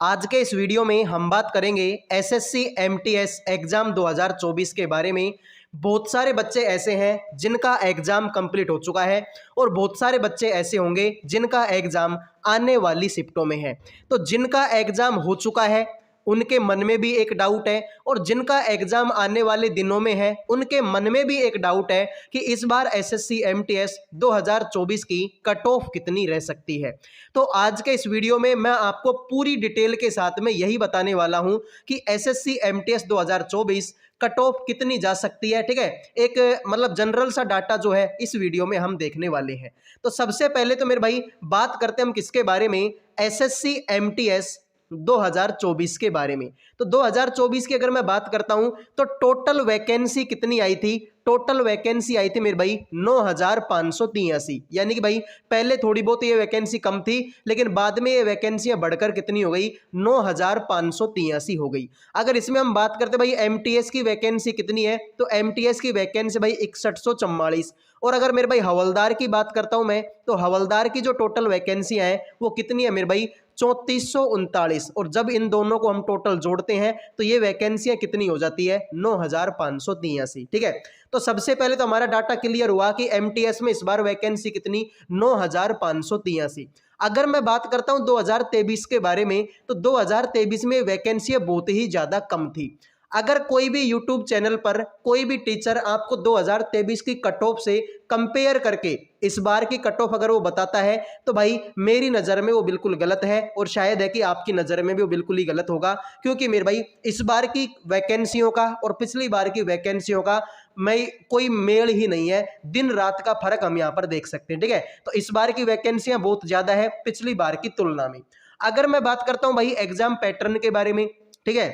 आज के इस वीडियो में हम बात करेंगे एसएससी एमटीएस एग्जाम 2024 के बारे में। बहुत सारे बच्चे ऐसे हैं जिनका एग्जाम कंप्लीट हो चुका है और बहुत सारे बच्चे ऐसे होंगे जिनका एग्जाम आने वाली शिफ्टों में है। तो जिनका एग्जाम हो चुका है उनके मन में भी एक डाउट है और जिनका एग्जाम आने वाले दिनों में है उनके मन में भी एक डाउट है कि इस बार एसएससी एमटीएस 2024 की कट ऑफ कितनी रह सकती है। तो आज के इस वीडियो में मैं आपको पूरी डिटेल के साथ में यही बताने वाला हूं कि एसएससी एमटीएस 2024 कट ऑफ कितनी जा सकती है। ठीक है, एक मतलब जनरल सा डाटा जो है इस वीडियो में हम देखने वाले हैं। तो सबसे पहले तो मेरे भाई बात करते हैं हम किसके बारे में, एसएससी एमटीएस 2024 के बारे में। तो 2024 की अगर मैं बात करता हूं तो टोटल वैकेंसी कितनी आई थी, टोटल वैकेंसी आई थी मेरे भाई 9583। यानी कि भाई पहले थोड़ी बहुत ये वैकेंसी कम थी लेकिन बाद में ये वैकेंसियां बढ़कर कितनी हो गई, 9583 हो गई। अगर इसमें हम बात करते भाई एमटीएस की वैकेंसी कितनी है तो एमटीएस की वैकेंसी भाई 6144। और अगर मेरे भाई हवलदार की बात करता हूं मैं तो हवलदार की जो टोटल वैकेंसियां हैं वो कितनी है मेरे भाई 3439। और जब इन दोनों को हम टोटल जोड़ते हैं तो ये वैकेंसियां कितनी हो जाती है 9583। ठीक है, तो सबसे पहले तो हमारा डाटा क्लियर हुआ कि एमटीएस में इस बार वैकेंसी कितनी 9583। अगर मैं बात करता हूं 2023 के बारे में तो 2023 में वैकेंसियां बहुत ही ज्यादा कम थी। अगर कोई भी यूट्यूब चैनल पर कोई भी टीचर आपको 2023 की कट ऑफ से कंपेयर करके इस बार की कट ऑफ अगर वो बताता है तो भाई मेरी नज़र में वो बिल्कुल गलत है और शायद है कि आपकी नज़र में भी वो बिल्कुल ही गलत होगा। क्योंकि मेरे भाई इस बार की वैकेंसियों का और पिछली बार की वैकेंसियों का मैं कोई मेल ही नहीं है, दिन रात का फर्क हम यहाँ पर देख सकते हैं। ठीक है, तो इस बार की वैकेंसियां बहुत ज़्यादा है पिछली बार की तुलना में। अगर मैं बात करता हूँ भाई एग्जाम पैटर्न के बारे में, ठीक है,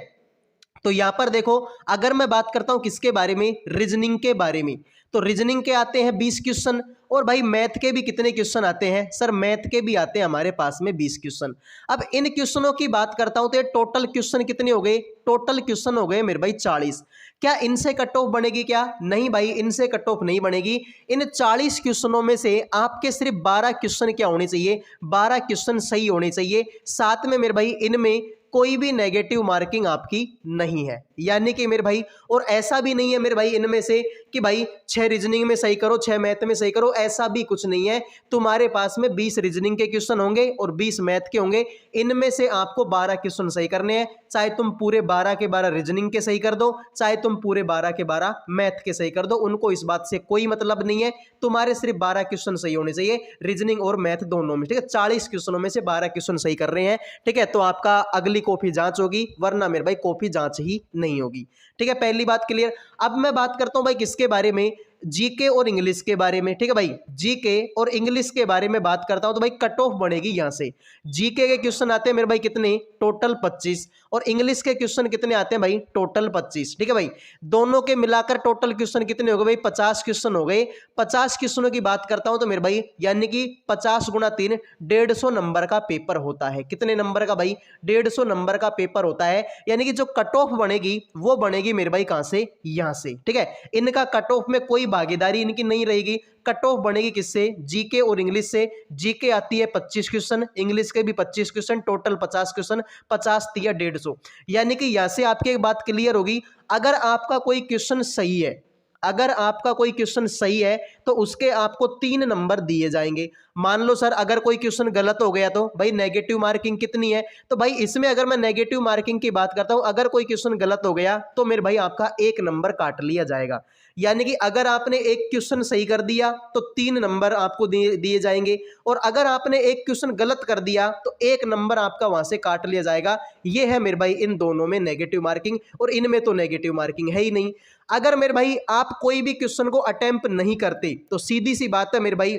तो यहां पर देखो अगर मैं बात करता हूं किसके बारे में, रीजनिंग के बारे में, तो रीजनिंग के आते हैं 20 क्वेश्चन और भाई मैथ के भी कितने क्वेश्चन आते हैं सर, मैथ के भी आते हैं हमारे पास में 20 क्वेश्चन। अब इन क्वेश्चनों की बात करता हूं तो टोटल क्वेश्चन कितने हो गए, टोटल क्वेश्चन हो गए मेरे भाई 40। क्या इनसे कट ऑफ बनेगी, क्या नहीं भाई इनसे कट ऑफ नहीं बनेगी। इन 40 क्वेश्चनों में से आपके सिर्फ 12 क्वेश्चन क्या होने चाहिए, 12 क्वेश्चन सही होने चाहिए। साथ में मेरे भाई इनमें कोई भी नेगेटिव मार्किंग आपकी नहीं है। यानी कि मेरे भाई और ऐसा भी नहीं है मेरे भाई इनमें से कि भाई 6 रीजनिंग में सही करो 6 मैथ में सही करो, ऐसा भी कुछ नहीं है। तुम्हारे पास में 20 रीजनिंग के क्वेश्चन होंगे और 20 मैथ के होंगे, इनमें से आपको 12 क्वेश्चन सही करने हैं। चाहे तुम पूरे 12 के 12 रीजनिंग के सही कर दो, चाहे तुम पूरे 12 के 12 मैथ के सही कर दो, उनको इस बात से कोई मतलब नहीं है। तुम्हारे सिर्फ 12 क्वेश्चन सही होने चाहिए रीजनिंग और मैथ दोनों में। ठीक है, 40 क्वेश्चनों में से 12 क्वेश्चन सही कर रहे हैं। ठीक है, तो आपका अगली कॉपी जांच होगी, वरना मेरे भाई कॉपी जांच ही नहीं होगी। ठीक है, पहली बात क्लियर। अब मैं बात करता हूं भाई किसके बारे में, जीके और इंग्लिश के बारे में। ठीक है भाई, जीके और इंग्लिश के बारे में बात करता हूं तो भाई कट ऑफ बढ़ेगी यहां से। जीके के क्वेश्चन आते हैं मेरे भाई कितने, टोटल 25 और इंग्लिश के क्वेश्चन कितने आते हैं भाई, टोटल 25। ठीक है भाई, दोनों के मिलाकर टोटल क्वेश्चन कितने हो गए भाई, 50 क्वेश्चन हो गए। 50 क्वेश्चनों की बात करता हूं तो मेरे भाई यानी कि 50 गुणा 3 150 नंबर का पेपर होता है। कितने नंबर का भाई, 150 नंबर का पेपर होता है। यानी कि जो कट ऑफ बनेगी वो बनेगी मेरे भाई कहां से, यहां से। ठीक है, इनका कट ऑफ में कोई भागीदारी इनकी नहीं रहेगी। कट ऑफ बनेगी किससे, जीके और इंग्लिश से। जीके आती है 25 क्वेश्चन, इंग्लिश के भी 25 क्वेश्चन, टोटल 50 क्वेश्चन, 50 दिया 150। यानी कि यहां से आपकी एक बात क्लियर होगी, अगर आपका कोई क्वेश्चन सही है, अगर आपका कोई क्वेश्चन सही है तो उसके आपको 3 नंबर दिए जाएंगे। मान लो सर अगर कोई क्वेश्चन गलत हो गया तो भाई नेगेटिव मार्किंग कितनी है, तो भाई इसमें अगर मैं नेगेटिव मार्किंग की बात करता हूं, अगर कोई क्वेश्चन गलत हो गया तो मेरे भाई आपका 1 नंबर काट लिया जाएगा। यानी कि अगर आपने एक क्वेश्चन सही कर दिया तो 3 नंबर आपको दिए जाएंगे और अगर आपने एक क्वेश्चन गलत कर दिया तो 1 नंबर आपका वहां से काट लिया जाएगा। ये है मेरे भाई इन दोनों में नेगेटिव मार्किंग और इनमें तो नेगेटिव मार्किंग है ही नहीं। अगर मेरे भाई आप कोई भी क्वेश्चन को अटेम्प्ट नहीं करते तो सीधी सी बात है मेरे भाई,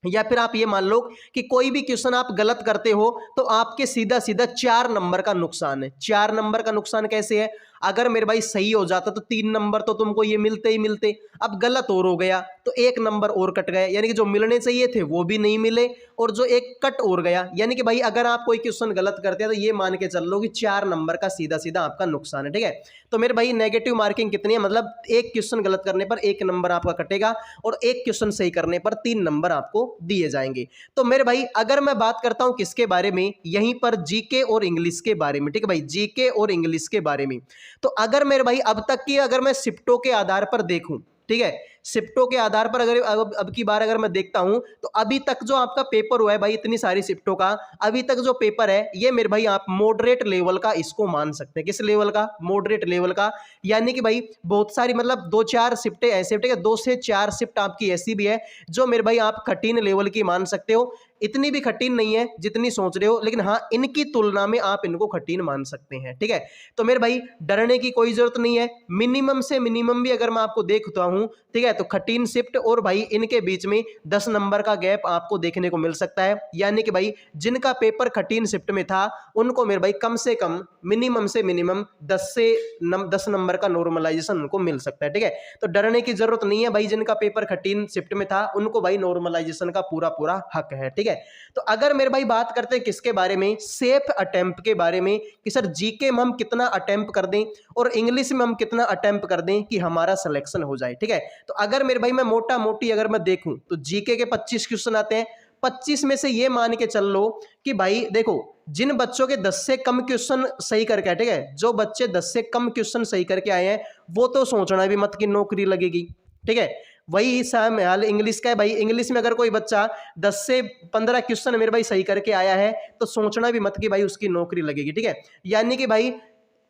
या फिर आप ये मान लो कि कोई भी क्वेश्चन आप गलत करते हो तो आपके सीधा सीधा 4 नंबर का नुकसान है। 4 नंबर का नुकसान कैसे है, अगर मेरे भाई सही हो जाता तो 3 नंबर तो तुमको ये मिलते ही मिलते, अब गलत और हो गया तो 1 नंबर और कट गए, यानी कि जो मिलने चाहिए थे वो भी नहीं मिले और जो एक कट और गया, यानी कि भाई अगर आप कोई क्वेश्चन गलत करते हैं तो ये मान के चल लो कि 4 नंबर का सीधा सीधा आपका नुकसान है। ठीक है, तो मेरे भाई नेगेटिव मार्किंग कितनी है, मतलब एक क्वेश्चन गलत करने पर 1 नंबर आपका कटेगा और एक क्वेश्चन सही करने पर 3 नंबर आपको दिए जाएंगे। तो मेरे भाई अगर मैं बात करता हूं किसके बारे में, यहीं पर जीके और इंग्लिश के बारे में। ठीक है भाई, जीके और इंग्लिश के बारे में। तो अगर मेरे भाई अब तक की अगर मैं शिफ्टों के आधार पर देखूं, ठीक है, शिफ्टों के आधार पर अगर अब की बार अगर मैं देखता हूं तो अभी तक जो आपका पेपर हुआ है भाई इतनी सारी शिफ्टों का, अभी तक जो पेपर है ये मेरे भाई आप मॉडरेट लेवल का इसको मान सकते हैं। किस लेवल का? मॉडरेट लेवल का। यानी कि भाई बहुत सारी मतलब 2-4 शिफ्टें ऐसे, ठीक है, 2 से 4 शिफ्ट आपकी ऐसी भी है जो मेरे भाई आप कठिन लेवल की मान सकते हो। इतनी भी कठिन नहीं है जितनी सोच रहे हो, लेकिन हाँ इनकी तुलना में आप इनको कठिन मान सकते हैं। ठीक है, तो मेरे भाई डरने की कोई जरूरत नहीं है। मिनिमम से मिनिमम भी अगर मैं आपको देखता हूं, ठीक है, तो कठिन शिफ्ट और भाई इनके बीच में 10 नंबर का गैप आपको देखने को मिल सकता है। यानी कि भाई जिनका पेपर कठिन शिफ्ट में था उनको मेरे भाई कम से कम मिनिमम से मिनिमम 10 नंबर का नॉर्मलाइजेशन उनको मिल सकता है। ठीक है, तो डरने की जरूरत नहीं है भाई, जिनका पेपर कठिन शिफ्ट में था उनको भाई नॉर्मलाइजेशन का पूरा पूरा हक है। ठीक है, तो अगर मेरे भाई बात करते हैं किसके बारे में, सेफ अटेम्प्ट के बारे में, कि सर जीके में हम कितना अटेम्प्ट कर दें और इंग्लिश में हम कितना अटेम्प्ट कर दें कि हमारा सिलेक्शन हो जाए। ठीक है, तो अगर मेरे भाई मैं मोटा मोटी अगर मैं देखूं तो जीके के 25 क्वेश्चन आते हैं। 25 में से ये मान के चल लो कि भाई देखो जिन बच्चों के 10 से कम क्वेश्चन सही करके आए, ठीक है, जो बच्चे 10 से कम क्वेश्चन सही करके आए हैं वो तो सोचना भी मत कि नौकरी लगेगी। ठीक है, वही सेम हाल इंग्लिश का है भाई। इंग्लिश में अगर कोई बच्चा 10 से 15 क्वेश्चन मेरे भाई सही करके आया है तो सोचना भी मत कि भाई उसकी नौकरी लगेगी। ठीक है, यानी कि भाई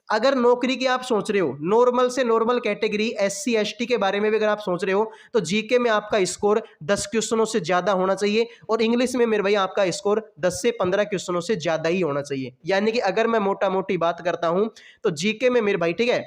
अगर नौकरी की आप सोच रहे हो, नॉर्मल से नॉर्मल कैटेगरी एससी एसटी के बारे में भी अगर आप सोच रहे हो तो जीके में आपका स्कोर 10 क्वेश्चनों से ज्यादा होना चाहिए और इंग्लिश में मेरे भाई आपका स्कोर 10 से 15 क्वेश्चनों से ज्यादा ही होना चाहिए। यानी कि अगर मैं मोटा मोटी बात करता हूं तो जीके में मेरे भाई, ठीक है,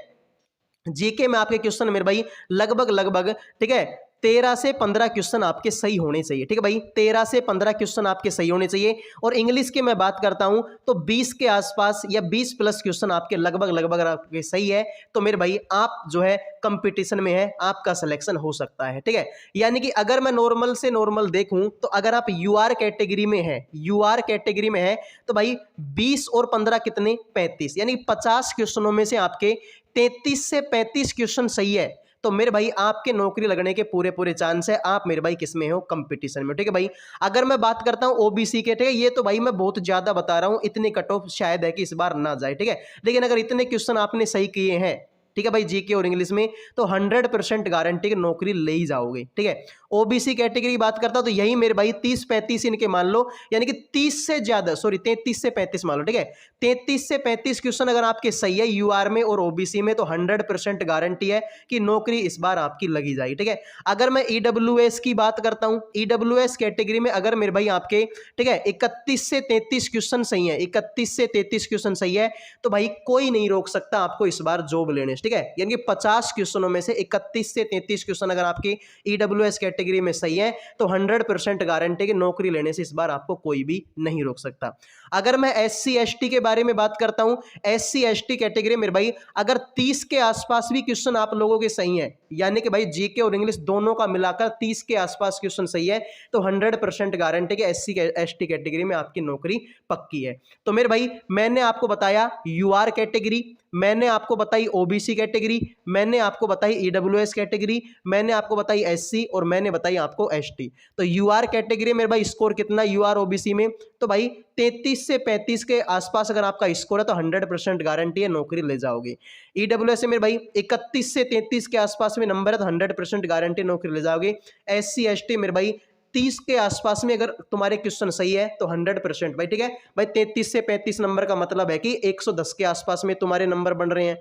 जीके में आपके क्वेश्चन मेरे भाई लगभग, ठीक है, 13 से 15 क्वेश्चन आपके सही होने चाहिए। ठीक है भाई, 13 से 15 क्वेश्चन आपके सही होने चाहिए और इंग्लिश की मैं बात करता हूं तो 20 के आसपास या 20 प्लस क्वेश्चन आपके लगभग आपके सही है तो मेरे भाई आप जो है कंपटीशन में है, आपका सिलेक्शन हो सकता है। ठीक है, यानी कि अगर मैं नॉर्मल से नॉर्मल देखूं तो अगर आप यूआर कैटेगरी में है, यूआर कैटेगरी में है तो भाई 20 और 15 कितने, 35, यानी 50 क्वेश्चनों में से आपके 33 से 35 क्वेश्चन सही है तो मेरे भाई आपके नौकरी लगने के पूरे पूरे चांस है। आप मेरे भाई किस में हो, कंपटीशन में। ठीक है भाई, अगर मैं बात करता हूं ओबीसी के, ठीक है, ये तो भाई मैं बहुत ज्यादा बता रहा हूं, इतने कट ऑफ शायद है कि इस बार ना जाए। ठीक है, लेकिन अगर इतने क्वेश्चन आपने सही किए हैं, ठीक है भाई, जीके और इंग्लिश में, तो 100% गारंटी की नौकरी ले ही जाओगे। ठीक है, ओबीसी कैटेगरी की बात करता हूं तो यही मेरे भाई 30-35 इनके मान लो, यानी कि 30 से ज्यादा, सॉरी 33 से 35 मान लो। ठीक है, 33 से 35 क्वेश्चन अगर आपके सही है यूआर में और ओबीसी में तो 100% गारंटी है कि नौकरी इस बार आपकी लगी जाएगी। ठीक है, अगर मैं ईडब्ल्यूएस की बात करता हूं, ईडब्ल्यूएस कैटेगरी में अगर मेरे भाई आपके, ठीक है, 31 से 33 क्वेश्चन सही है, 31 से 33 क्वेश्चन सही है तो भाई कोई नहीं रोक सकता आपको इस बार जॉब लेने। ठीक है, यानी कि 50 क्वेश्चनों में से 31 से 33 क्वेश्चन अगर आपकी ईडब्ल्यूएस कैटेगरी में सही है तो 100% गारंटी कि नौकरी लेने से इस बार आपको कोई भी नहीं रोक सकता। अगर मैं एससी एसटी के बारे में बात करता हूं, एससी एसटी कैटेगरी मेरे भाई अगर 30 के आसपास भी क्वेश्चन आप लोगों के सही है, यानी कि भाई जीके और इंग्लिश दोनों का मिलाकर 30 के आसपास क्वेश्चन सही है तो 100% गारंटी कि एससी एसटी कैटेगरी में आपकी नौकरी पक्की है। तो मेरे भाई मैंने आपको बताया यूआर कैटेगरी, मैंने आपको बताई ओबीसी कैटेगरी, मैंने आपको बताई ईडब्ल्यूएस कैटेगरी, मैंने आपको बताई एससी और मैंने बताई आपको एसटी। तो यूआर कैटेगरी मेरे भाई स्कोर कितना यूआर ओबीसी में, तो भाई 33 से 35 के आसपास अगर आपका स्कोर है तो 100% गारंटी है नौकरी ले जाओगे। ईडब्ल्यूएस मेरे भाई 31 से 33 के आसपास में नंबर है तो 100% गारंटी नौकरी ले जाओगे। एससी एसटी मेरे भाई 30 के आसपास में अगर तुम्हारे क्वेश्चन सही है तो 100% भाई। ठीक है भाई, 33 से 35 नंबर का मतलब है कि 110 के आसपास में तुम्हारे नंबर बन रहे हैं।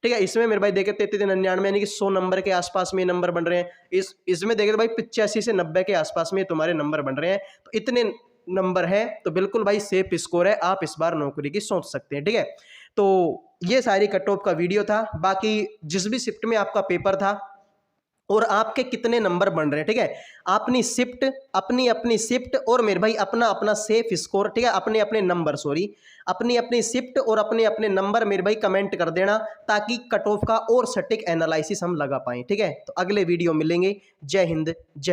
ठीक है, इसमें मेरे भाई देखे 33-99 यानी कि 100 नंबर के आसपास में नंबर बन रहे हैं। इसमें देखे तो भाई 85 से 90 के आसपास में तुम्हारे नंबर बन रहे हैं। तो इतने नंबर है तो बिल्कुल भाई सेफ स्कोर है, आप इस बार नौकरी की सोच सकते हैं। ठीक है, तो ये सारी कट ऑफ का वीडियो था। बाकी जिस भी शिफ्ट में आपका पेपर था और आपके कितने नंबर बन रहे हैं, ठीक है। अपनी शिफ्ट, अपनी अपनी शिफ्ट और मेरे भाई अपना अपना सेफ स्कोर, ठीक है, अपने अपने नंबर, सॉरी, अपनी अपनी शिफ्ट और अपने अपने नंबर मेरे भाई कमेंट कर देना, ताकि कट ऑफ का और सटीक एनालिसिस हम लगा पाएं, ठीक है। तो अगले वीडियो मिलेंगे। जय हिंद, जय